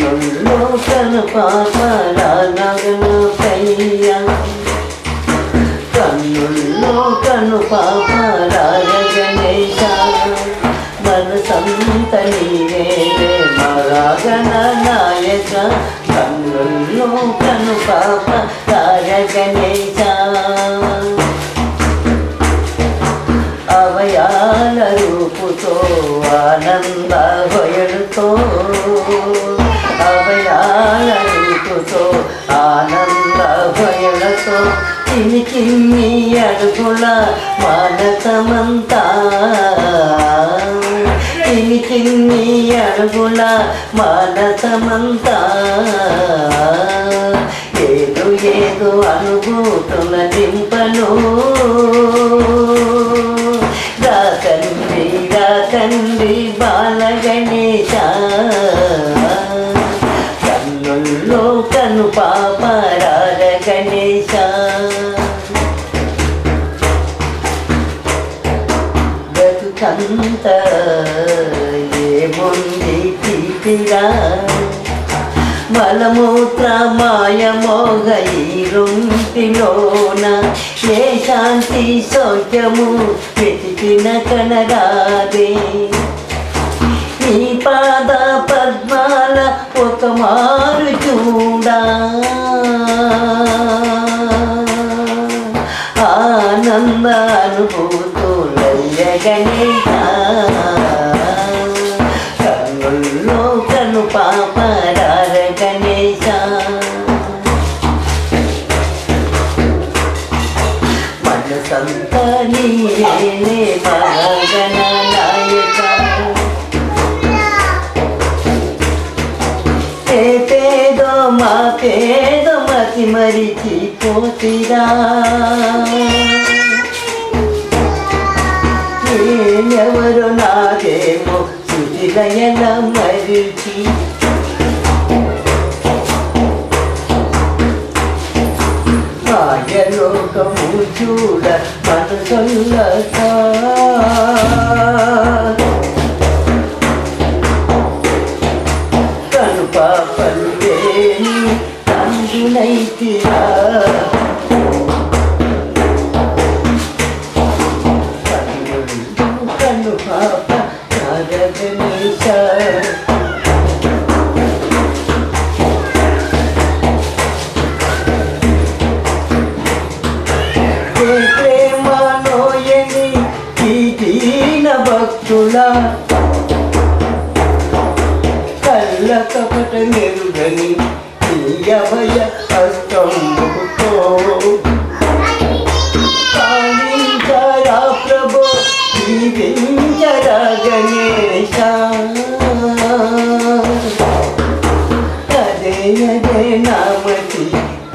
కన్నుల్లో కను పాపరా నగనకయ్య కన్నుల్లో కను పాపరా గణేశ మనసంత నీవేలే మరాగణ నాయక కన్నుల్లో కను పాపరా గణేశ అవయాల రూపుతో ఆనంద భయలుతో అవయాల రూపుతో ఆనంద భయలతో చిన్ని అడుగుల మానసమంతా చిన్ని అడుగుల మానసమంతా ఏదో ఏదో అనుభూతుల నింపను తండ్రి బాలగణేశ కన్నుల్లో కను పాపరార గణేశ బ్రతుకంత ఏముంది తీపిరా మలమూత్ర మాయమోగ ఈ రొంపిలోన ఏ శాంతి సౌఖ్యము వెతికిన కనరాదే ఈ పాద పద్మాల ఒక మారు చూడా ఆనంద అనుభూతులయ్య గణేశ కన్నుల్లో కను పాపరార గణేశ మనసంత నీవేలే మహాగణ నాయక పేదో మా పేదో మతి మరిచిపోతిరా నేనెవరు నాదేమో సుధిలయల మరిచి మాయలోకము చూడ మనసొల్లక కను పాపలు లేని తండ్రునైతిరా కను పాప గణేశ ప్రేమనోయని ఈ దీన భక్తుల కళ్ళ కపట మెరుగని ఈ అభయ హస్తముతో కాళించరా ప్రభు దీవించరా గణేశ అదే అదే నామతి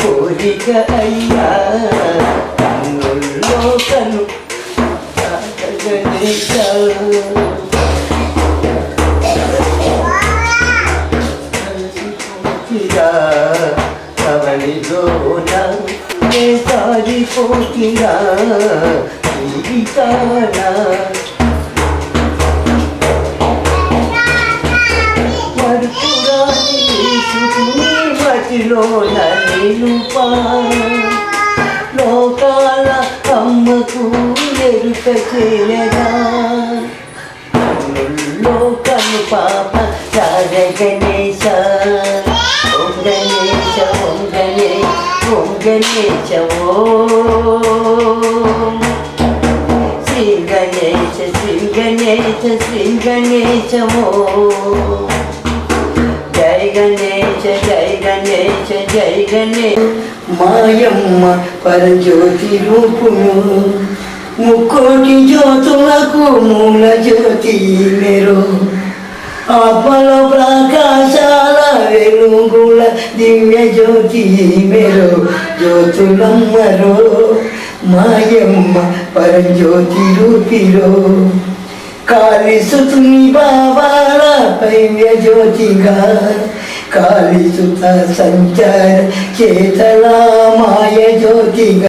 కోరిక అయ్యా కన్నుల్లో కను గణేశ కవలిలోన సారిపోతిరా జీవితాన మరుపురాని మతిలో నిలుపా లోకాల అమ్మకు ఎరుక చేయరా కన్నుల్లో కను పాప రార గణేశ ఓం గణేశ ఓం గణేశ ఓం గణేశ ఓం శ్రీ గణేశ శ్రీ గణేశ శ్రీ గణేశ ఓం జై గణేశ జై గణేశ జై గణేశ మాయమ్మ పరజ్యోతి రూపును ముక్కోటి జ్యోతులకు మూల జ్యోతి మెరు ఆత్మలో ప్రకాశాల వెలుగుల దివ్య జ్యోతి మెరు జ్యోతులమ్మరో మాయమ్మ పరజ్యోతి రూపిరో కాళీసుతుని బాబాల పైవ్య జ్యోతిగా కాళీసుత సంచార చేతల మాయ జ్యోతిగా